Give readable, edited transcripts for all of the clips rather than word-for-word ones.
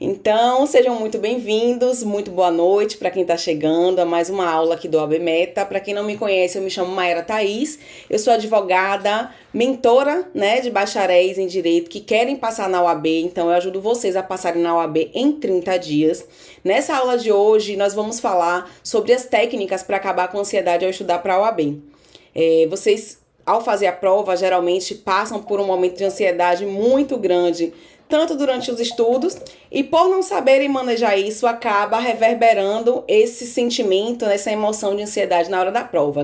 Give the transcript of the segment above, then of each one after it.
Então, sejam muito bem-vindos, muito boa noite para quem está chegando a mais uma aula aqui do OAB Meta. Para quem não me conhece, eu me chamo Maera Thaís, eu sou advogada, mentora, de bacharéis em Direito que querem passar na OAB, então eu ajudo vocês a passarem na OAB em 30 dias. Nessa aula de hoje, nós vamos falar sobre as técnicas para acabar com a ansiedade ao estudar para a OAB. Vocês, ao fazer a prova, geralmente passam por um momento de ansiedade muito grande, tanto durante os estudos, e por não saberem manejar isso, acaba reverberando esse sentimento, essa emoção de ansiedade na hora da prova,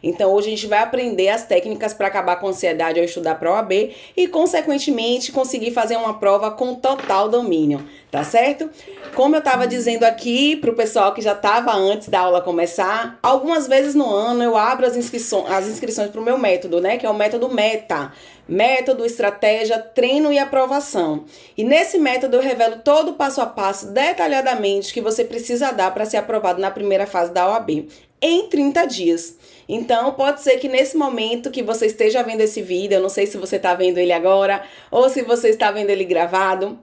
Então, hoje a gente vai aprender as técnicas para acabar com a ansiedade ao estudar para a OAB e, consequentemente, conseguir fazer uma prova com total domínio, tá certo? Como eu estava dizendo aqui para o pessoal que já estava antes da aula começar, algumas vezes no ano eu abro as inscrições para o meu método, que é o método META. Método, estratégia, treino e aprovação. E nesse método eu revelo todo o passo a passo, detalhadamente, que você precisa dar para ser aprovado na primeira fase da OAB, em 30 dias. Então, pode ser que nesse momento que você esteja vendo esse vídeo, eu não sei se você está vendo ele agora, ou se você está vendo ele gravado,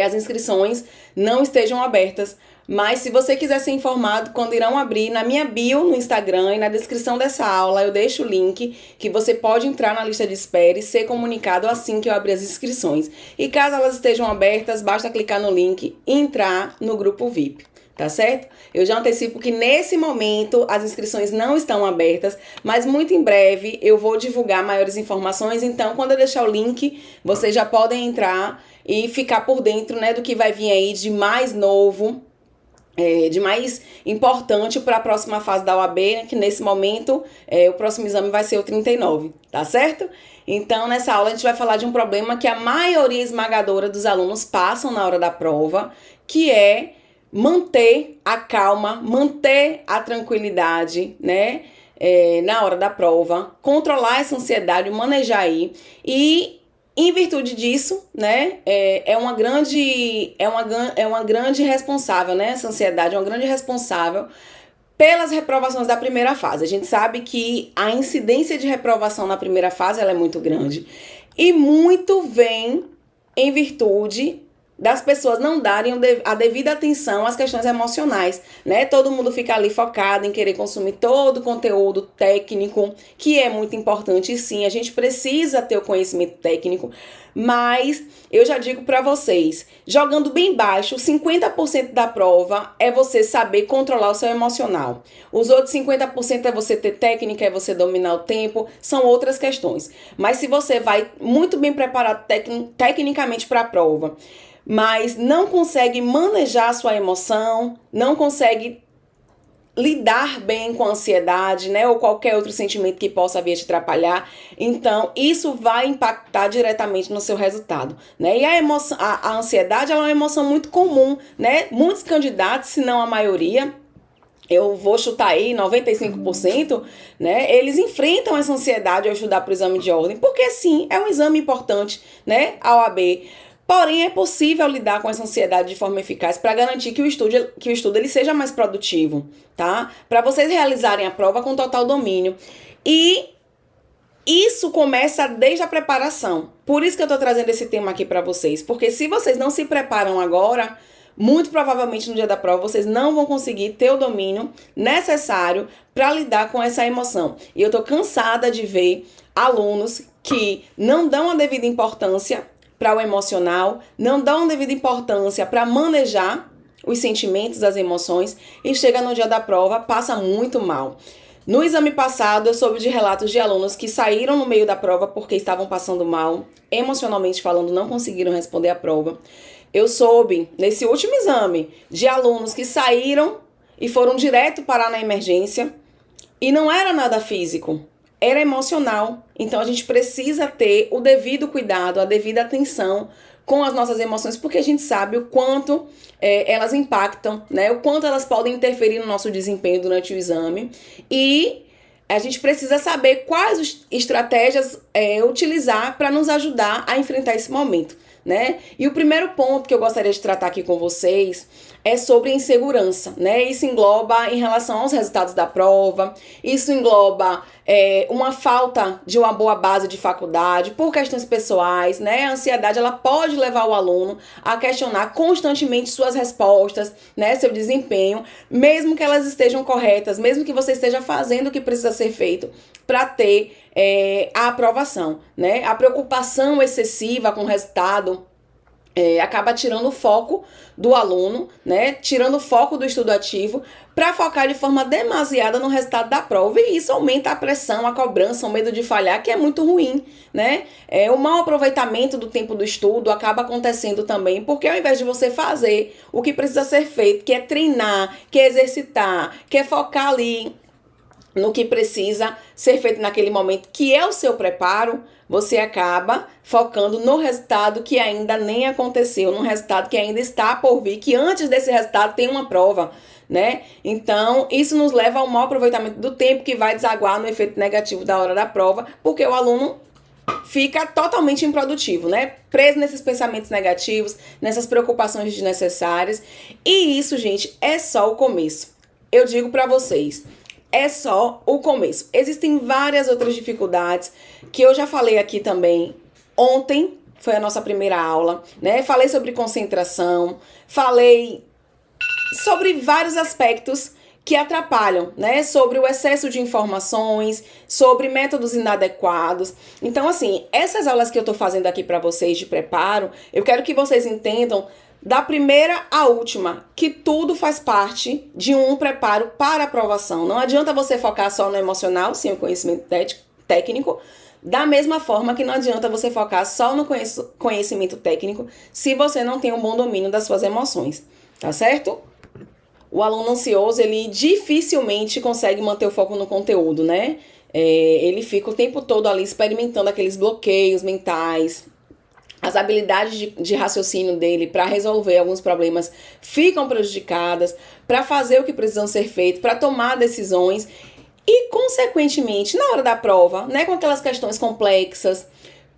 as inscrições não estejam abertas. Mas se você quiser ser informado quando irão abrir, na minha bio no Instagram e na descrição dessa aula eu deixo o link que você pode entrar na lista de espera e ser comunicado assim que eu abrir as inscrições. E caso elas estejam abertas, basta clicar no link e entrar no grupo VIP. Tá certo? Eu já antecipo que nesse momento as inscrições não estão abertas, mas muito em breve eu vou divulgar maiores informações, então quando eu deixar o link, vocês já podem entrar e ficar por dentro, do que vai vir aí de mais novo, de mais importante para a próxima fase da OAB, que nesse momento o próximo exame vai ser o 39, tá certo? Então, nessa aula a gente vai falar de um problema que a maioria esmagadora dos alunos passam na hora da prova, que é manter a calma, manter a tranquilidade, na hora da prova, controlar essa ansiedade, manejar aí e em virtude disso, é uma grande responsável, essa ansiedade é uma grande responsável pelas reprovações da primeira fase. A gente sabe que a incidência de reprovação na primeira fase ela é muito grande e muito vem em virtude das pessoas não darem a devida atenção às questões emocionais, Todo mundo fica ali focado em querer consumir todo o conteúdo técnico, que é muito importante, e sim, a gente precisa ter o conhecimento técnico, mas eu já digo para vocês, jogando bem baixo, 50% da prova é você saber controlar o seu emocional. Os outros 50% é você ter técnica, é você dominar o tempo, são outras questões. Mas se você vai muito bem preparado tecnicamente para a prova, mas não consegue manejar a sua emoção, não consegue lidar bem com a ansiedade, ou qualquer outro sentimento que possa vir te atrapalhar, então isso vai impactar diretamente no seu resultado, E a ansiedade ela é uma emoção muito comum, Muitos candidatos, se não a maioria, eu vou chutar aí 95%, eles enfrentam essa ansiedade ao estudar para o exame de ordem, porque sim, é um exame importante, a OAB. Porém, é possível lidar com essa ansiedade de forma eficaz para garantir que o estudo ele seja mais produtivo, tá? Para vocês realizarem a prova com total domínio. E isso começa desde a preparação. Por isso que eu estou trazendo esse tema aqui para vocês. Porque se vocês não se preparam agora, muito provavelmente no dia da prova vocês não vão conseguir ter o domínio necessário para lidar com essa emoção. E eu estou cansada de ver alunos que não dão a devida importância para o emocional, não dão devida importância para manejar os sentimentos, as emoções, e chega no dia da prova, passa muito mal. No exame passado, eu soube de relatos de alunos que saíram no meio da prova porque estavam passando mal, emocionalmente falando, não conseguiram responder a prova. Eu soube, nesse último exame, de alunos que saíram e foram direto parar na emergência, e não era nada físico, era emocional. Então a gente precisa ter o devido cuidado, a devida atenção com as nossas emoções, porque a gente sabe o quanto elas impactam, o quanto elas podem interferir no nosso desempenho durante o exame, e a gente precisa saber quais estratégias utilizar para nos ajudar a enfrentar esse momento, né? E o primeiro ponto que eu gostaria de tratar aqui com vocês é sobre insegurança, né? Isso engloba em relação aos resultados da prova, isso engloba uma falta de uma boa base de faculdade por questões pessoais, né? A ansiedade, ela pode levar o aluno a questionar constantemente suas respostas, né? Seu desempenho, mesmo que elas estejam corretas, mesmo que você esteja fazendo o que precisa ser feito para ter a aprovação, né? A preocupação excessiva com o resultado acaba tirando o foco do aluno, né? Tirando o foco do estudo ativo para focar de forma demasiada no resultado da prova, e isso aumenta a pressão, a cobrança, o medo de falhar, que é muito ruim, né? O mau aproveitamento do tempo do estudo acaba acontecendo também, porque ao invés de você fazer o que precisa ser feito, que é treinar, que é exercitar, que é focar ali no que precisa ser feito naquele momento, que é o seu preparo, você acaba focando no resultado que ainda nem aconteceu, no resultado que ainda está por vir, que antes desse resultado tem uma prova, né? Então, isso nos leva ao mau aproveitamento do tempo, que vai desaguar no efeito negativo da hora da prova, porque o aluno fica totalmente improdutivo, né? Preso nesses pensamentos negativos, nessas preocupações desnecessárias. E isso, gente, é só o começo. Eu digo pra vocês, é só o começo. Existem várias outras dificuldades que eu já falei aqui também. Ontem foi a nossa primeira aula, né? Falei sobre concentração, falei sobre vários aspectos que atrapalham, né? Sobre o excesso de informações, sobre métodos inadequados. Então, assim, essas aulas que eu tô fazendo aqui para vocês de preparo, eu quero que vocês entendam da primeira à última, que tudo faz parte de um preparo para a aprovação. Não adianta você focar só no emocional, sem o conhecimento técnico, da mesma forma que não adianta você focar só no conhecimento técnico se você não tem um bom domínio das suas emoções, tá certo? O aluno ansioso, ele dificilmente consegue manter o foco no conteúdo, né? Ele fica o tempo todo ali experimentando aqueles bloqueios mentais. As habilidades de raciocínio dele para resolver alguns problemas ficam prejudicadas, para fazer o que precisam ser feito, para tomar decisões e, consequentemente, na hora da prova, né, com aquelas questões complexas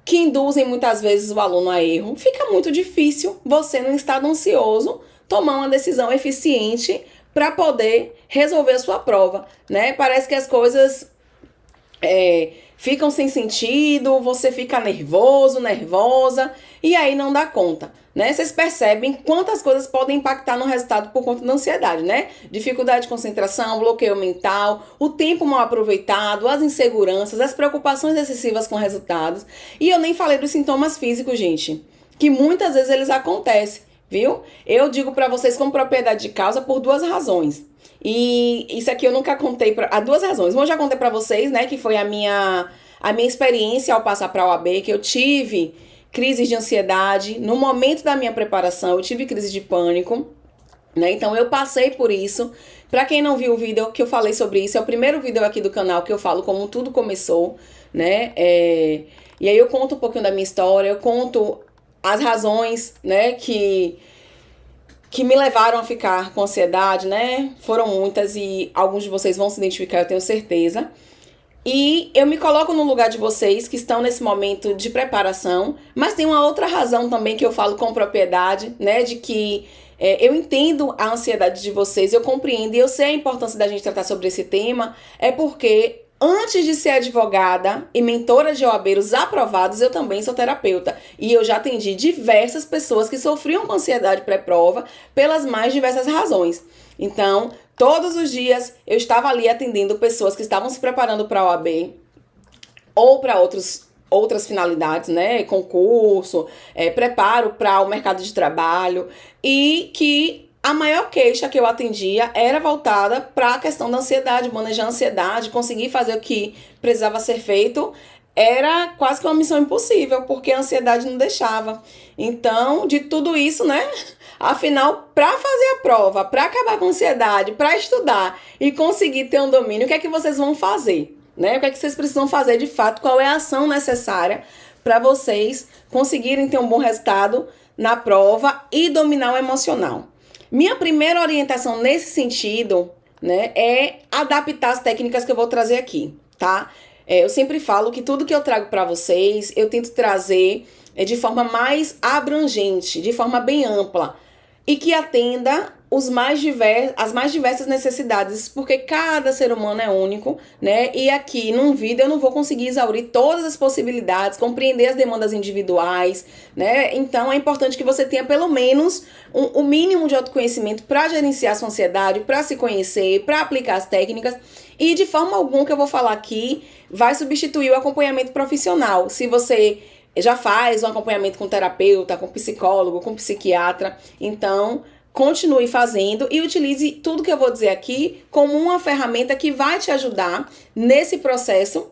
que induzem muitas vezes o aluno a erro, fica muito difícil você, num estado ansioso, tomar uma decisão eficiente para poder resolver a sua prova, né? Parece que as coisas ficam sem sentido, você fica nervoso, nervosa, e aí não dá conta, né? Vocês percebem quantas coisas podem impactar no resultado por conta da ansiedade, né? Dificuldade de concentração, bloqueio mental, o tempo mal aproveitado, as inseguranças, as preocupações excessivas com resultados. E eu nem falei dos sintomas físicos, gente, que muitas vezes eles acontecem, viu? Eu digo pra vocês com propriedade de causa por duas razões. E isso aqui eu nunca contei, há duas razões. Uma eu já contei pra vocês, né, que foi a minha experiência ao passar pra OAB, que eu tive crises de ansiedade. No momento da minha preparação, eu tive crise de pânico, né, então eu passei por isso. Pra quem não viu o vídeo que eu falei sobre isso, é o primeiro vídeo aqui do canal que eu falo como tudo começou, né, e aí eu conto um pouquinho da minha história, eu conto as razões, né, que me levaram a ficar com ansiedade, né? Foram muitas e alguns de vocês vão se identificar, eu tenho certeza. E eu me coloco no lugar de vocês que estão nesse momento de preparação, mas tem uma outra razão também que eu falo com propriedade, né? De que eu entendo a ansiedade de vocês, eu compreendo e eu sei a importância da gente tratar sobre esse tema, é porque antes de ser advogada e mentora de OABeiros aprovados, eu também sou terapeuta. E eu já atendi diversas pessoas que sofriam com ansiedade pré-prova pelas mais diversas razões. Então, todos os dias eu estava ali atendendo pessoas que estavam se preparando para a OAB ou para outras finalidades, né? Concurso, preparo para o mercado de trabalho, e que a maior queixa que eu atendia era voltada para a questão da ansiedade, manejar a ansiedade, conseguir fazer o que precisava ser feito, era quase que uma missão impossível, porque a ansiedade não deixava. Então, de tudo isso, né? Afinal, para fazer a prova, para acabar com a ansiedade, para estudar e conseguir ter um domínio, o que é que vocês vão fazer? Né? O que é que vocês precisam fazer de fato? Qual é a ação necessária para vocês conseguirem ter um bom resultado na prova e dominar o emocional? Minha primeira orientação nesse sentido, né, é adaptar as técnicas que eu vou trazer aqui, tá? Eu sempre falo que tudo que eu trago para vocês, eu tento trazer de forma mais abrangente, de forma bem ampla, e que atenda as mais diversas necessidades, porque cada ser humano é único, né? E aqui num vídeo eu não vou conseguir exaurir todas as possibilidades, compreender as demandas individuais, né? Então é importante que você tenha pelo menos o mínimo de autoconhecimento para gerenciar a sua ansiedade, para se conhecer, para aplicar as técnicas. E de forma alguma que eu vou falar aqui vai substituir o acompanhamento profissional. Se você já faz um acompanhamento com terapeuta, com psicólogo, com psiquiatra, então continue fazendo e utilize tudo que eu vou dizer aqui como uma ferramenta que vai te ajudar nesse processo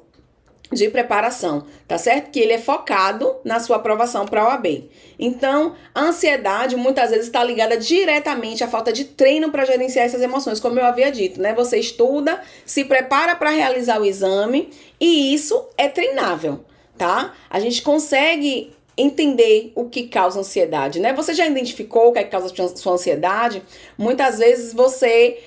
de preparação, tá certo? Que ele é focado na sua aprovação para a OAB. Então, a ansiedade muitas vezes está ligada diretamente à falta de treino para gerenciar essas emoções, como eu havia dito, né? Você estuda, se prepara para realizar o exame e isso é treinável, tá? A gente consegue entender o que causa ansiedade, né? Você já identificou o que é que causa sua ansiedade? Muitas vezes você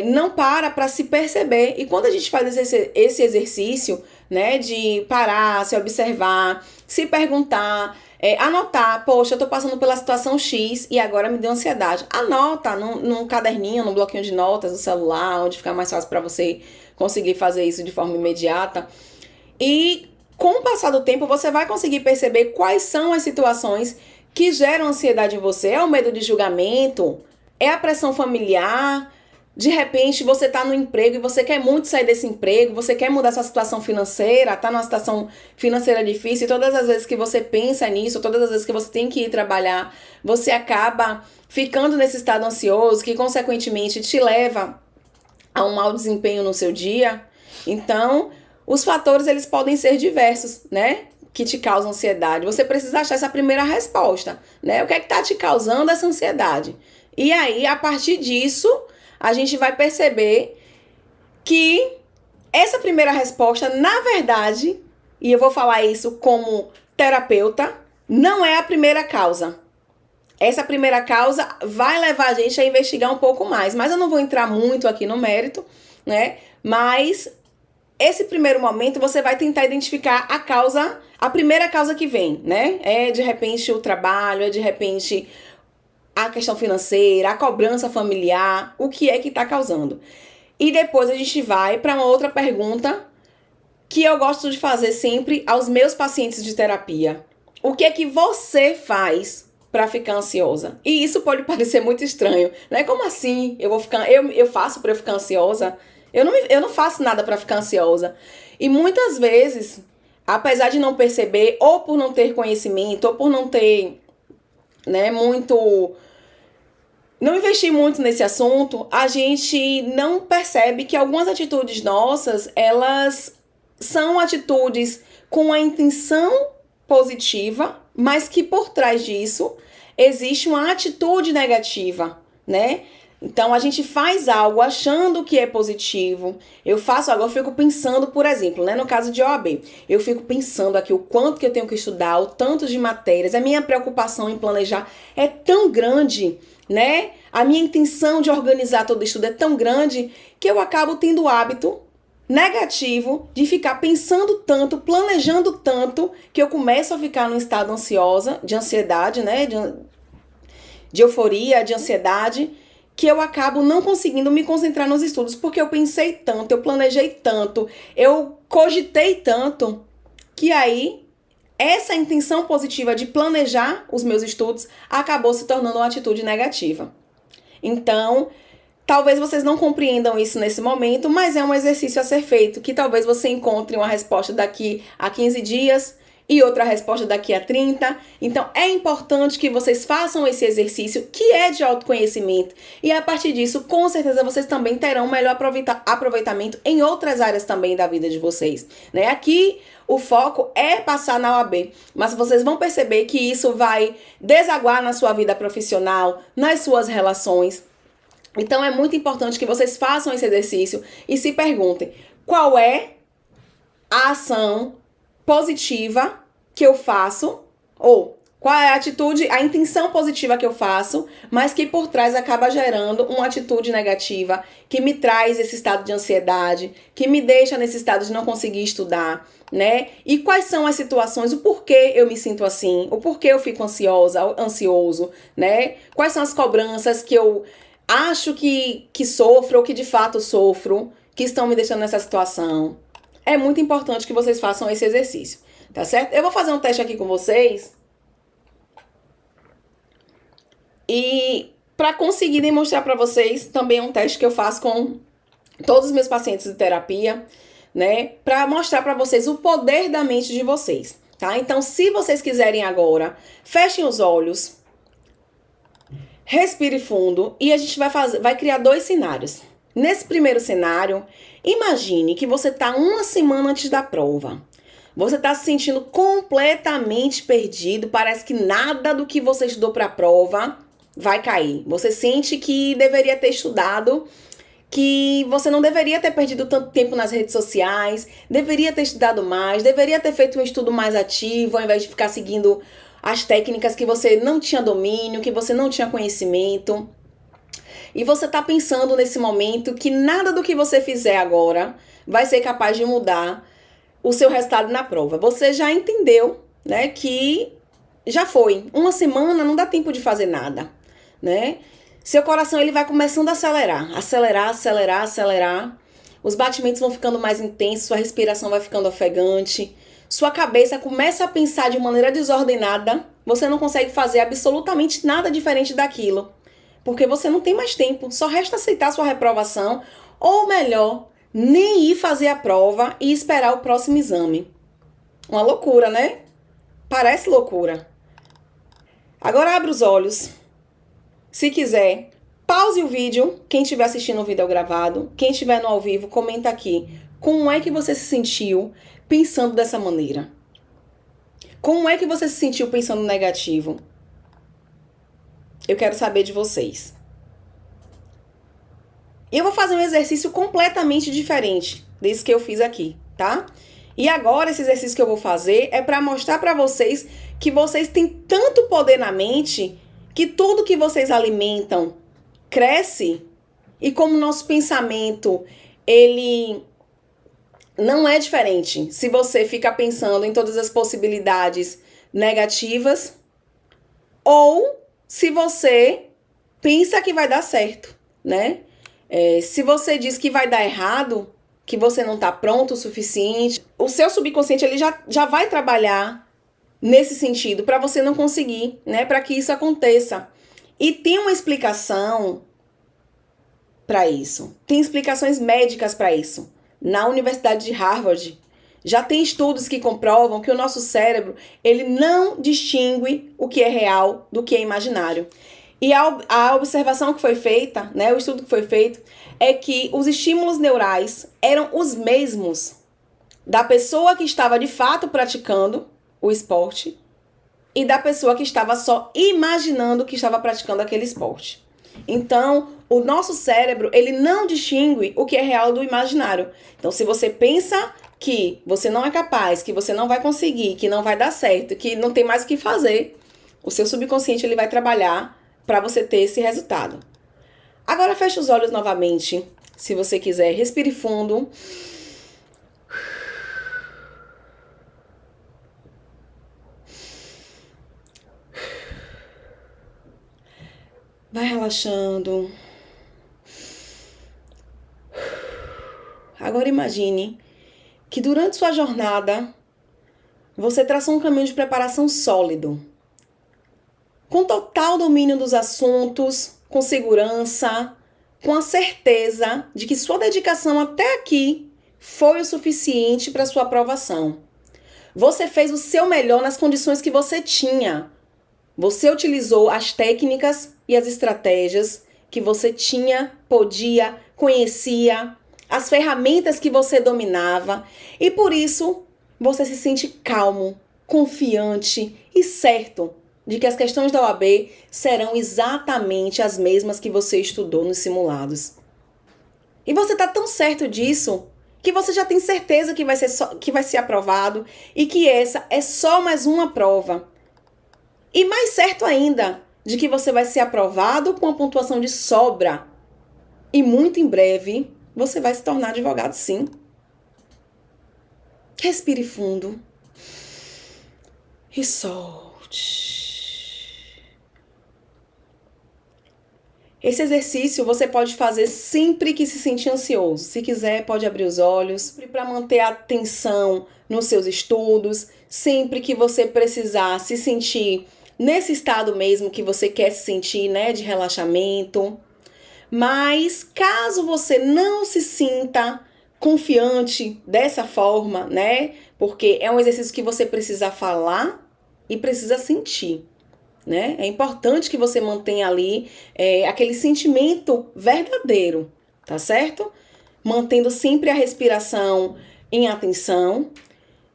não para se perceber. E quando a gente faz esse exercício, né, de parar, se observar, se perguntar, anotar, poxa, eu tô passando pela situação X e agora me deu ansiedade. Anota num caderninho, num bloquinho de notas do celular, onde fica mais fácil para você conseguir fazer isso de forma imediata. E com o passar do tempo, você vai conseguir perceber quais são as situações que geram ansiedade em você. É o medo de julgamento? É a pressão familiar? De repente, você tá no emprego e você quer muito sair desse emprego, você quer mudar sua situação financeira, tá numa situação financeira difícil, e todas as vezes que você pensa nisso, todas as vezes que você tem que ir trabalhar, você acaba ficando nesse estado ansioso, que consequentemente te leva a um mau desempenho no seu dia. Então, os fatores, eles podem ser diversos, né? Que te causam ansiedade. Você precisa achar essa primeira resposta, né? O que é que tá te causando essa ansiedade? E aí, a partir disso, a gente vai perceber que essa primeira resposta, na verdade, e eu vou falar isso como terapeuta, não é a primeira causa. Essa primeira causa vai levar a gente a investigar um pouco mais, mas eu não vou entrar muito aqui no mérito, né? Mas esse primeiro momento você vai tentar identificar a primeira causa que vem, né? É de repente o trabalho, é de repente a questão financeira, a cobrança familiar, o que é que está causando. E depois a gente vai para uma outra pergunta que eu gosto de fazer sempre aos meus pacientes de terapia. O que é que você faz para ficar ansiosa? E isso pode parecer muito estranho, né? Como assim? Eu faço para eu ficar ansiosa? Eu não faço nada para ficar ansiosa. E muitas vezes, apesar de não perceber, ou por não ter conhecimento, ou por não ter, né, não investir muito nesse assunto, a gente não percebe que algumas atitudes nossas, elas são atitudes com a intenção positiva, mas que por trás disso existe uma atitude negativa, né? Então, a gente faz algo achando que é positivo. Eu faço algo, eu fico pensando, por exemplo, né, no caso de OAB, eu fico pensando aqui o quanto que eu tenho que estudar, o tanto de matérias, a minha preocupação em planejar é tão grande, né? A minha intenção de organizar todo o estudo é tão grande que eu acabo tendo o hábito negativo de ficar pensando tanto, planejando tanto, que eu começo a ficar num estado ansiosa, de ansiedade, né? De euforia, de ansiedade, que eu acabo não conseguindo me concentrar nos estudos, porque eu pensei tanto, eu planejei tanto, eu cogitei tanto, que aí essa intenção positiva de planejar os meus estudos acabou se tornando uma atitude negativa. Então, talvez vocês não compreendam isso nesse momento, mas é um exercício a ser feito, que talvez você encontre uma resposta daqui a 15 dias, e outra resposta daqui a 30. Então, é importante que vocês façam esse exercício, que é de autoconhecimento. E a partir disso, com certeza, vocês também terão um melhor aproveitamento em outras áreas também da vida de vocês, né? Aqui, o foco é passar na OAB. Mas vocês vão perceber que isso vai desaguar na sua vida profissional, nas suas relações. Então, é muito importante que vocês façam esse exercício e se perguntem qual é a ação positiva que eu faço, ou Qual é a atitude, a intenção positiva que eu faço, mas que por trás acaba gerando uma atitude negativa, que me traz esse estado de ansiedade, que me deixa nesse estado de não conseguir estudar, né? E quais são as situações, o porquê eu me sinto assim, o porquê eu fico ansioso, né? Quais são as cobranças que eu acho que sofro ou que de fato sofro, que estão me deixando nessa situação. É muito importante que vocês façam esse exercício, tá certo? Eu vou fazer um teste aqui com vocês. E para conseguir demonstrar para vocês, também é um teste que eu faço com todos os meus pacientes de terapia, né? Para mostrar para vocês o poder da mente de vocês, tá? Então, se vocês quiserem agora, fechem os olhos, respire fundo e a gente vai criar 2 cenários. Nesse primeiro cenário, imagine que você tá uma semana antes da prova. Você tá se sentindo completamente perdido, parece que nada do que você estudou para a prova vai cair. Você sente que deveria ter estudado, que você não deveria ter perdido tanto tempo nas redes sociais, deveria ter estudado mais, deveria ter feito um estudo mais ativo, ao invés de ficar seguindo as técnicas que você não tinha domínio, que você não tinha conhecimento. E você tá pensando nesse momento que nada do que você fizer agora vai ser capaz de mudar o seu resultado na prova. Você já entendeu, né, que já foi. Uma semana não dá tempo de fazer nada, né? Seu coração ele vai começando a acelerar. Os batimentos vão ficando mais intensos, sua respiração vai ficando ofegante. Sua cabeça começa a pensar de maneira desordenada. Você não consegue fazer absolutamente nada diferente daquilo, porque você não tem mais tempo. Só resta aceitar sua reprovação, ou melhor, nem ir fazer a prova e esperar o próximo exame. Uma loucura, né? Parece loucura. Agora abre os olhos. Se quiser, pause o vídeo. Quem estiver assistindo o vídeo gravado, quem estiver no ao vivo, comenta aqui. Como é que você se sentiu pensando dessa maneira? Como é que você se sentiu pensando negativo? Eu quero saber de vocês. Eu vou fazer um exercício completamente diferente desse que eu fiz aqui, tá? E agora esse exercício que eu vou fazer é para mostrar para vocês que vocês têm tanto poder na mente que tudo que vocês alimentam cresce. E como nosso pensamento, ele não é diferente. Se você fica pensando em todas as possibilidades negativas ou se você pensa que vai dar certo, né? Se você diz que vai dar errado, que você não está pronto o suficiente, o seu subconsciente ele já vai trabalhar nesse sentido para você não conseguir, né? Para que isso aconteça. E tem uma explicação para isso. Tem explicações médicas para isso. Na Universidade de Harvard, já tem estudos que comprovam que o nosso cérebro ele não distingue o que é real do que é imaginário. E a observação que foi feita, né, o estudo que foi feito, é que os estímulos neurais eram os mesmos da pessoa que estava de fato praticando o esporte e da pessoa que estava só imaginando que estava praticando aquele esporte. Então, o nosso cérebro, ele não distingue o que é real do imaginário. Então, se você pensa que você não é capaz, que você não vai conseguir, que não vai dar certo, que não tem mais o que fazer, o seu subconsciente ele vai trabalhar para você ter esse resultado. Agora feche os olhos novamente, se você quiser. Respire fundo. Vai relaxando. Agora imagine que durante sua jornada você traçou um caminho de preparação sólido, com total domínio dos assuntos, com segurança, com a certeza de que sua dedicação até aqui foi o suficiente para sua aprovação. Você fez o seu melhor nas condições que você tinha. Você utilizou as técnicas e as estratégias que você tinha, podia, conhecia, as ferramentas que você dominava, e por isso você se sente calmo, confiante e certo de que as questões da OAB serão exatamente as mesmas que você estudou nos simulados. E você está tão certo disso que você já tem certeza que vai ser aprovado e que essa é só mais uma prova. E mais certo ainda, de que você vai ser aprovado com uma pontuação de sobra. E muito em breve, você vai se tornar advogado, sim. Respire fundo. E solte. Esse exercício você pode fazer sempre que se sentir ansioso. Se quiser, pode abrir os olhos. Para manter a atenção nos seus estudos. Sempre que você precisar se sentir nesse estado mesmo que você quer se sentir, né, de relaxamento. Mas caso você não se sinta confiante dessa forma, né, porque é um exercício que você precisa falar e precisa sentir, né? É importante que você mantenha ali aquele sentimento verdadeiro, tá certo? Mantendo sempre a respiração em atenção.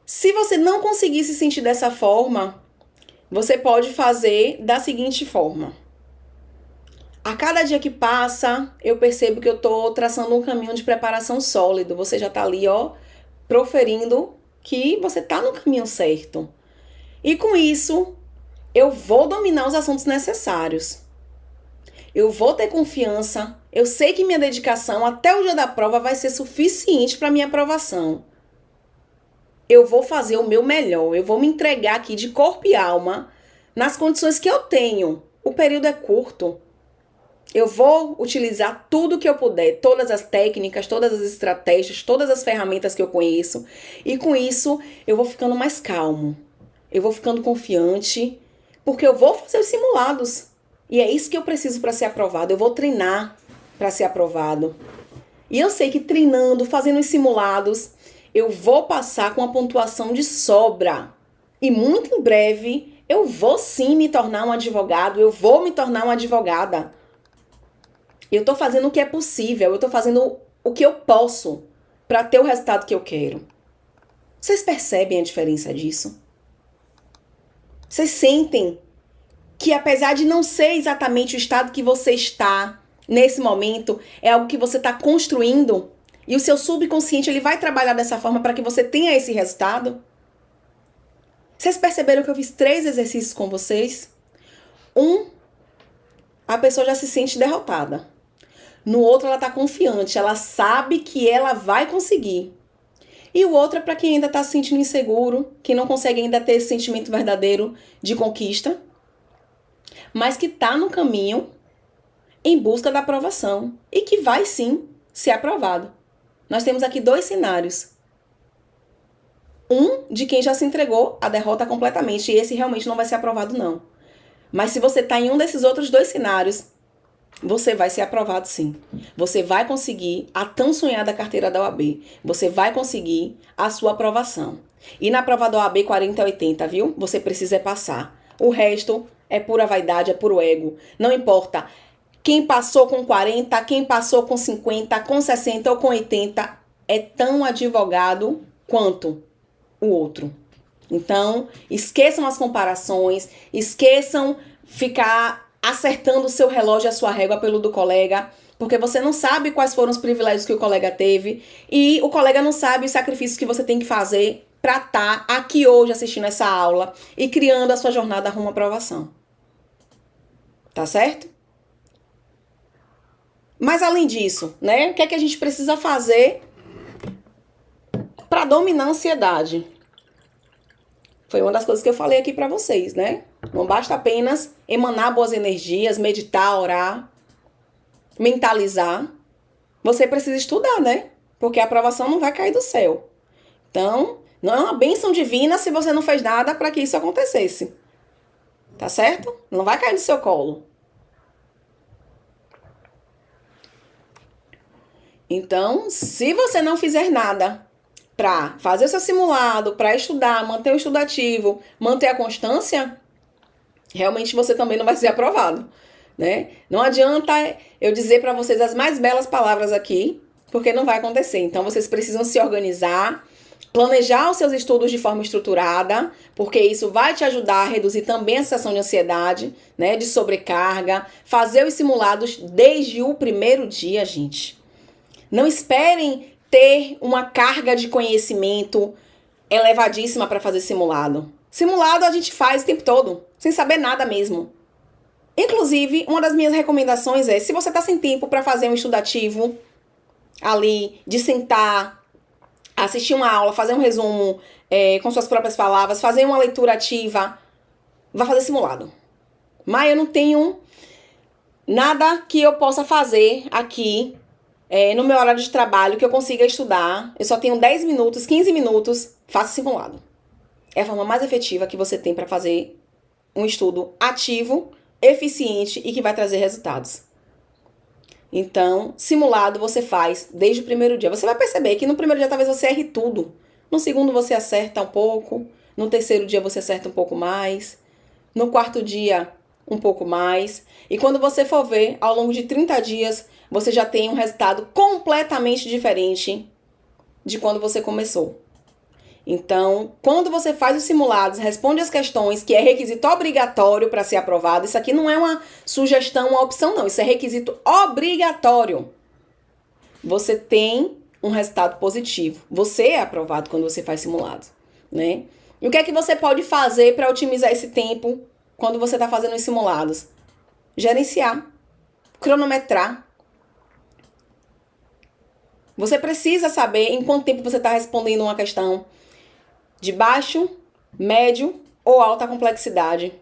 Se você não conseguir se sentir dessa forma, você pode fazer da seguinte forma. A cada dia que passa, eu percebo que eu tô traçando um caminho de preparação sólido. Você já tá ali, ó, proferindo que você tá no caminho certo. E com isso, eu vou dominar os assuntos necessários. Eu vou ter confiança. Eu sei que minha dedicação até o dia da prova vai ser suficiente para minha aprovação. Eu vou fazer o meu melhor. Eu vou me entregar aqui de corpo e alma nas condições que eu tenho. O período é curto. Eu vou utilizar tudo que eu puder, todas as técnicas, todas as estratégias, todas as ferramentas que eu conheço. E com isso, eu vou ficando mais calmo. Eu vou ficando confiante, porque eu vou fazer os simulados. E é isso que eu preciso para ser aprovado. Eu vou treinar para ser aprovado. E eu sei que treinando, fazendo os simulados, eu vou passar com a pontuação de sobra. E muito em breve, eu vou sim me tornar um advogado, eu vou me tornar uma advogada. Eu estou fazendo o que é possível, eu estou fazendo o que eu posso para ter o resultado que eu quero. Vocês percebem a diferença disso? Vocês sentem que apesar de não ser exatamente o estado que você está nesse momento, é algo que você está construindo e o seu subconsciente ele vai trabalhar dessa forma para que você tenha esse resultado? Vocês perceberam que eu fiz 3 exercícios com vocês? A pessoa já se sente derrotada. No outro, ela tá confiante, ela sabe que ela vai conseguir. E o outro é para quem ainda tá se sentindo inseguro, que não consegue ainda ter esse sentimento verdadeiro de conquista, mas que tá no caminho em busca da aprovação e que vai sim ser aprovado. Nós temos aqui 2 cenários. De quem já se entregou à derrota completamente, e esse realmente não vai ser aprovado não. Mas se você tá em um desses outros 2 cenários, você vai ser aprovado sim. Você vai conseguir a tão sonhada carteira da OAB. Você vai conseguir a sua aprovação. E na prova da OAB 40/80, viu? Você precisa passar. O resto é pura vaidade, é puro ego. Não importa quem passou com 40, quem passou com 50, com 60 ou com 80, é tão advogado quanto o outro. Então, esqueçam as comparações, esqueçam ficar acertando o seu relógio e a sua régua pelo do colega, porque você não sabe quais foram os privilégios que o colega teve e o colega não sabe os sacrifícios que você tem que fazer para estar aqui hoje assistindo essa aula e criando a sua jornada rumo à aprovação. Tá certo? Mas além disso, né, o que é que a gente precisa fazer para dominar a ansiedade? Foi uma das coisas que eu falei aqui para vocês, né? Não basta apenas emanar boas energias, meditar, orar, mentalizar. Você precisa estudar, né? Porque a aprovação não vai cair do céu. Então, não é uma bênção divina se você não fez nada para que isso acontecesse. Tá certo? Não vai cair no seu colo. Então, se você não fizer nada para fazer o seu simulado, para estudar, manter o estudo ativo, manter a constância, realmente você também não vai ser aprovado, né? Não adianta eu dizer para vocês as mais belas palavras aqui, porque não vai acontecer. Então, vocês precisam se organizar, planejar os seus estudos de forma estruturada, porque isso vai te ajudar a reduzir também a sensação de ansiedade, né? De sobrecarga, fazer os simulados desde o primeiro dia, gente. Não esperem ter uma carga de conhecimento elevadíssima para fazer simulado. Simulado a gente faz o tempo todo. sem saber nada mesmo. Inclusive, uma das minhas recomendações é, se você tá sem tempo para fazer um estudo ativo ali, de sentar, assistir uma aula, fazer um resumo com suas próprias palavras, fazer uma leitura ativa, vá fazer simulado. Mas eu não tenho nada que eu possa fazer aqui no meu horário de trabalho que eu consiga estudar. Eu só tenho 10 minutos, 15 minutos, faça simulado. É a forma mais efetiva que você tem para fazer um estudo ativo, eficiente e que vai trazer resultados. Então, simulado você faz desde o primeiro dia. Você vai perceber que no primeiro dia talvez você erre tudo. No segundo você acerta um pouco. No terceiro dia você acerta um pouco mais. No quarto dia, um pouco mais. E quando você for ver, ao longo de 30 dias, você já tem um resultado completamente diferente de quando você começou. Então, quando você faz os simulados, responde as questões, que é requisito obrigatório para ser aprovado. Isso aqui não é uma sugestão, uma opção, não. Isso é requisito obrigatório. Você tem um resultado positivo. Você é aprovado quando você faz simulado, né? E o que é que você pode fazer para otimizar esse tempo quando você está fazendo os simulados? Gerenciar, cronometrar. Você precisa saber em quanto tempo você está respondendo uma questão de baixo, médio ou alta complexidade.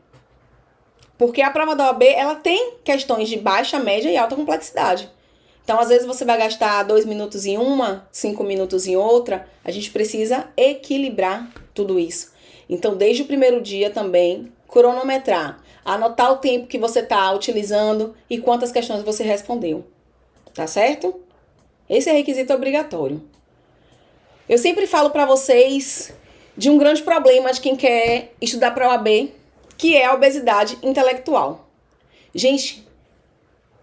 Porque a prova da OAB, ela tem questões de baixa, média e alta complexidade. Então, às vezes, você vai gastar 2 minutos em uma, 5 minutos em outra. A gente precisa equilibrar tudo isso. Então, desde o primeiro dia também, cronometrar. Anotar o tempo que você está utilizando e quantas questões você respondeu. Tá certo? Esse é requisito obrigatório. Eu sempre falo para vocês de um grande problema de quem quer estudar para a OAB, que é a obesidade intelectual. Gente,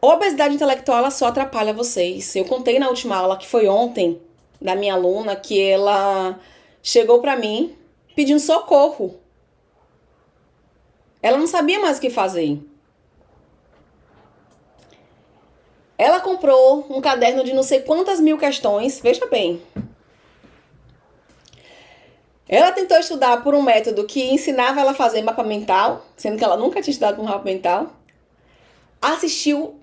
a obesidade intelectual ela só atrapalha vocês. Eu contei na última aula, que foi ontem, da minha aluna, que ela chegou para mim pedindo socorro. Ela não sabia mais o que fazer. Ela comprou um caderno de não sei quantas mil questões, veja bem. Ela tentou estudar por um método que ensinava ela a fazer mapa mental, sendo que ela nunca tinha estudado com mapa mental. Assistiu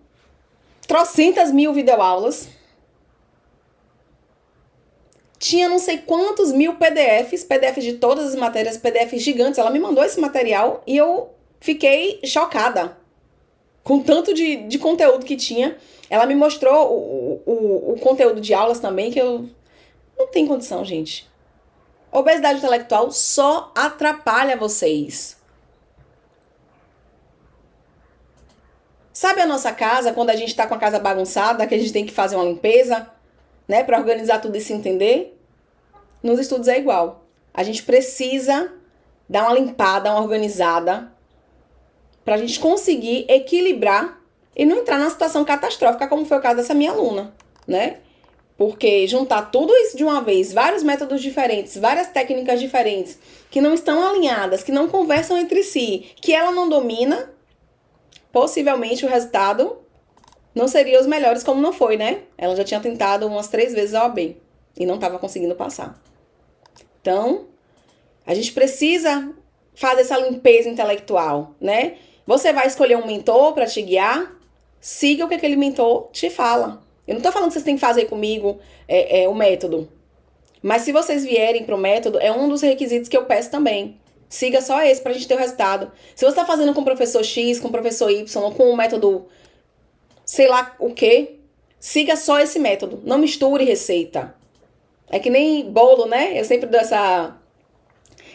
trocentas mil videoaulas. Tinha não sei quantos mil PDFs de todas as matérias, PDFs gigantes. Ela me mandou esse material e eu fiquei chocada com tanto de conteúdo que tinha. Ela me mostrou o conteúdo de aulas também, que eu não tenho condição, gente. Obesidade intelectual só atrapalha vocês. Sabe a nossa casa, quando a gente tá com a casa bagunçada, que a gente tem que fazer uma limpeza, né, para organizar tudo e se entender? Nos estudos é igual. A gente precisa dar uma limpada, uma organizada, pra gente conseguir equilibrar e não entrar numa situação catastrófica, como foi o caso dessa minha aluna, né? Porque juntar tudo isso de uma vez, vários métodos diferentes, várias técnicas diferentes, que não estão alinhadas, que não conversam entre si, que ela não domina, possivelmente o resultado não seria os melhores, como não foi, né? Ela já tinha tentado umas 3 vezes a OAB e não estava conseguindo passar. Então, a gente precisa fazer essa limpeza intelectual, né? Você vai escolher um mentor para te guiar, siga o que aquele mentor te fala. Eu não tô falando que vocês têm que fazer comigo o método. Mas se vocês vierem pro método, é um dos requisitos que eu peço também. Siga só esse pra gente ter o resultado. Se você tá fazendo com o professor X, com o professor Y, ou com o método sei lá o quê, siga só esse método. Não misture receita. É que nem bolo, né? Eu sempre dou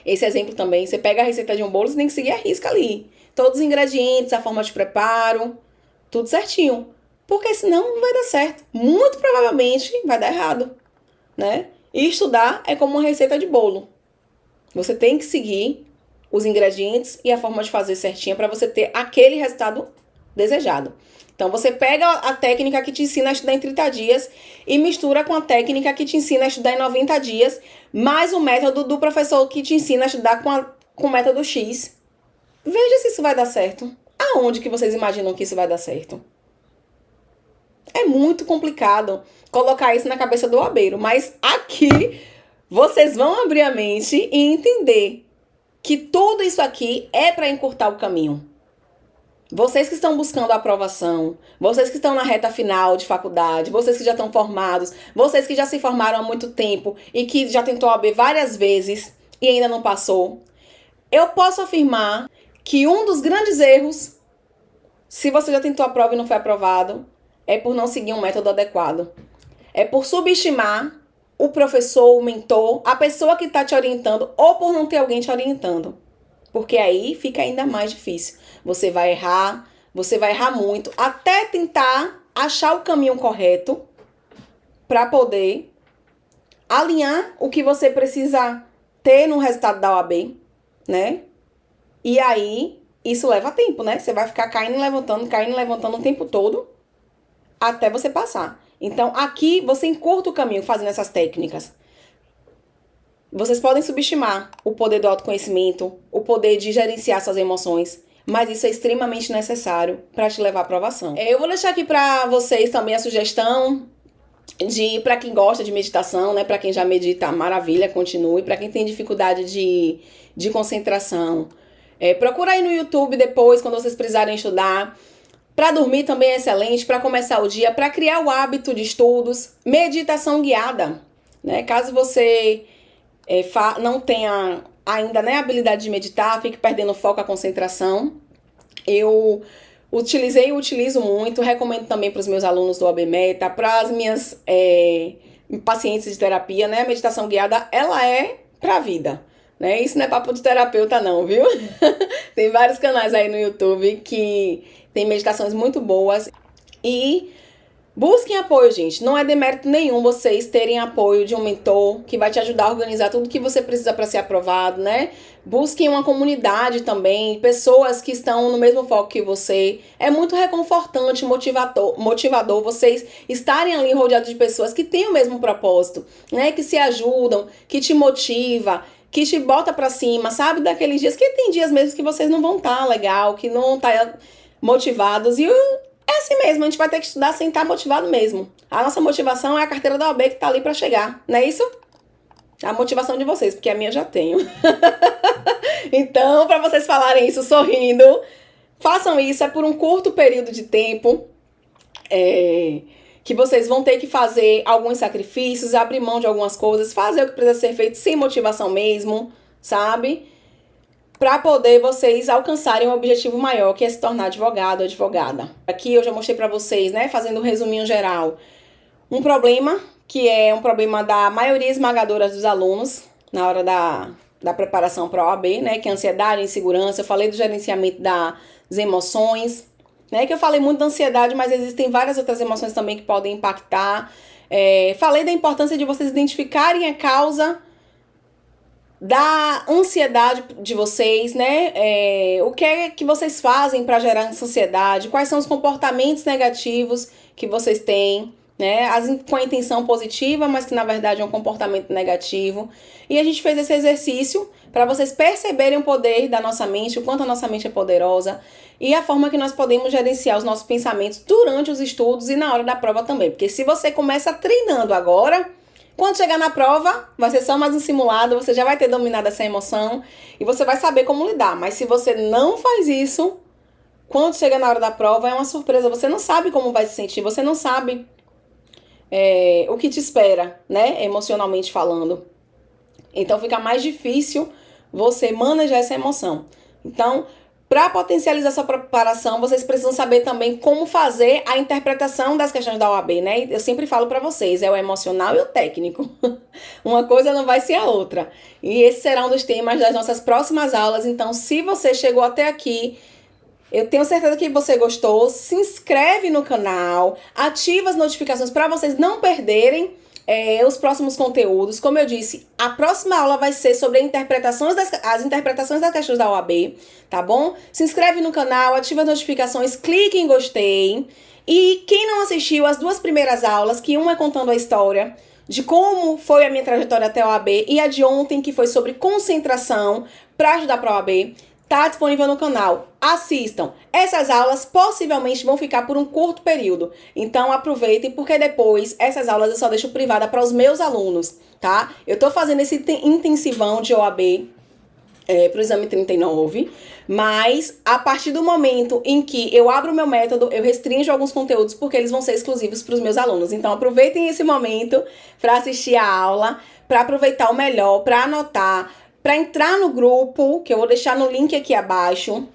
esse exemplo também. Você pega a receita de um bolo, você tem que seguir a risca ali. Todos os ingredientes, a forma de preparo, tudo certinho. Porque senão não vai dar certo. Muito provavelmente vai dar errado, né? E estudar é como uma receita de bolo. Você tem que seguir os ingredientes e a forma de fazer certinha para você ter aquele resultado desejado. Então, você pega a técnica que te ensina a estudar em 30 dias e mistura com a técnica que te ensina a estudar em 90 dias, mais o método do professor que te ensina a estudar com o método X. Veja se isso vai dar certo. Aonde que vocês imaginam que isso vai dar certo? É muito complicado colocar isso na cabeça do OABeiro, mas aqui vocês vão abrir a mente e entender que tudo isso aqui é para encurtar o caminho. Vocês que estão buscando a aprovação, vocês que estão na reta final de faculdade, vocês que já estão formados, vocês que já se formaram há muito tempo e que já tentou a OAB várias vezes e ainda não passou, eu posso afirmar que um dos grandes erros, se você já tentou a prova e não foi aprovado, é por não seguir um método adequado. É por subestimar o professor, o mentor, a pessoa que está te orientando ou por não ter alguém te orientando. Porque aí fica ainda mais difícil. Você vai errar muito, até tentar achar o caminho correto para poder alinhar o que você precisa ter no resultado da OAB, né? E aí, isso leva tempo, né? Você vai ficar caindo e levantando o tempo todo até você passar. Então, aqui você encurta o caminho fazendo essas técnicas. Vocês podem subestimar o poder do autoconhecimento, o poder de gerenciar suas emoções, mas isso é extremamente necessário para te levar à aprovação. Eu vou deixar aqui para vocês também a sugestão para quem gosta de meditação, né? Para quem já medita, maravilha, continue. Para quem tem dificuldade de concentração, procura aí no YouTube depois, quando vocês precisarem estudar. Para dormir também é excelente, para começar o dia, para criar o hábito de estudos, meditação guiada, né? Caso você não tenha ainda, né, a habilidade de meditar, fique perdendo foco, a concentração, eu utilizo muito, recomendo também para os meus alunos do OAB Meta, para as minhas pacientes de terapia, né? A meditação guiada, ela é para a vida, né? Isso não é papo de terapeuta não, viu? Tem vários canais aí no YouTube que tem meditações muito boas e busquem apoio, gente. Não é demérito nenhum vocês terem apoio de um mentor que vai te ajudar a organizar tudo que você precisa para ser aprovado, né? Busquem uma comunidade também, pessoas que estão no mesmo foco que você. É muito reconfortante, motivador vocês estarem ali rodeados de pessoas que têm o mesmo propósito, né? Que se ajudam, que te motiva, que te bota pra cima, sabe? Daqueles dias que tem dias mesmo que vocês não vão estar legal, que não tá motivados e é assim mesmo, a gente vai ter que estudar sem estar motivado mesmo. A nossa motivação é a carteira da OAB que tá ali pra chegar, não é isso? A motivação de vocês, porque a minha eu já tenho. Então, pra vocês falarem isso sorrindo, façam isso, é por um curto período de tempo, que vocês vão ter que fazer alguns sacrifícios, abrir mão de algumas coisas, fazer o que precisa ser feito sem motivação mesmo, sabe? Para poder vocês alcançarem um objetivo maior, que é se tornar advogado ou advogada. Aqui eu já mostrei para vocês, né, fazendo um resuminho geral, um problema que é um problema da maioria esmagadora dos alunos na hora da preparação para a OAB, né, que é ansiedade, insegurança. Eu falei do gerenciamento das emoções, né, que eu falei muito da ansiedade, mas existem várias outras emoções também que podem impactar. Falei da importância de vocês identificarem a causa da ansiedade de vocês, né? O que é que vocês fazem para gerar essa ansiedade? Quais são os comportamentos negativos que vocês têm, né? Com a intenção positiva, mas que na verdade é um comportamento negativo. E a gente fez esse exercício para vocês perceberem o poder da nossa mente, o quanto a nossa mente é poderosa e a forma que nós podemos gerenciar os nossos pensamentos durante os estudos e na hora da prova também. Porque se você começa treinando agora, quando chegar na prova, vai ser só mais um simulado, você já vai ter dominado essa emoção e você vai saber como lidar. Mas se você não faz isso, quando chega na hora da prova, é uma surpresa. Você não sabe como vai se sentir, você não sabe o que te espera, né? Emocionalmente falando. Então fica mais difícil você manejar essa emoção. Então, para potencializar sua preparação, vocês precisam saber também como fazer a interpretação das questões da OAB, né? Eu sempre falo para vocês, é o emocional e o técnico. Uma coisa não vai ser a outra. E esse será um dos temas das nossas próximas aulas. Então, se você chegou até aqui, eu tenho certeza que você gostou. Se inscreve no canal, ativa as notificações para vocês não perderem os próximos conteúdos. Como eu disse, a próxima aula vai ser sobre as interpretações das questões da OAB, tá bom? Se inscreve no canal, ativa as notificações, clique em gostei. E quem não assistiu as duas primeiras aulas, que uma é contando a história de como foi a minha trajetória até a OAB e a de ontem, que foi sobre concentração para ajudar para a OAB, tá disponível no canal. Assistam. Essas aulas possivelmente vão ficar por um curto período. Então aproveitem, porque depois essas aulas eu só deixo privada para os meus alunos, tá? Eu tô fazendo esse intensivão de OAB para o exame 39, mas a partir do momento em que eu abro o meu método, eu restringo alguns conteúdos porque eles vão ser exclusivos para os meus alunos. Então aproveitem esse momento para assistir a aula, para aproveitar o melhor, para anotar, para entrar no grupo, que eu vou deixar no link aqui abaixo.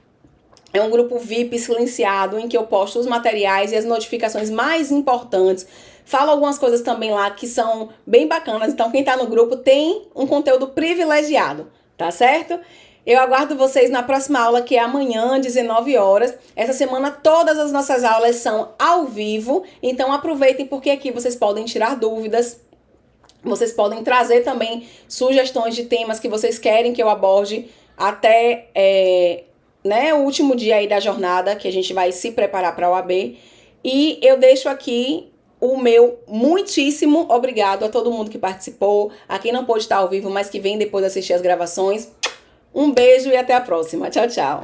É um grupo VIP silenciado em que eu posto os materiais e as notificações mais importantes. Falo algumas coisas também lá que são bem bacanas. Então, quem tá no grupo tem um conteúdo privilegiado, tá certo? Eu aguardo vocês na próxima aula, que é amanhã, 19 horas. Essa semana, todas as nossas aulas são ao vivo. Então, aproveitem, porque aqui vocês podem tirar dúvidas. Vocês podem trazer também sugestões de temas que vocês querem que eu aborde até... o último dia aí da jornada, que a gente vai se preparar para a OAB. E eu deixo aqui o meu muitíssimo obrigado a todo mundo que participou, a quem não pôde estar ao vivo, mas que vem depois assistir as gravações. Um beijo e até a próxima. Tchau, tchau.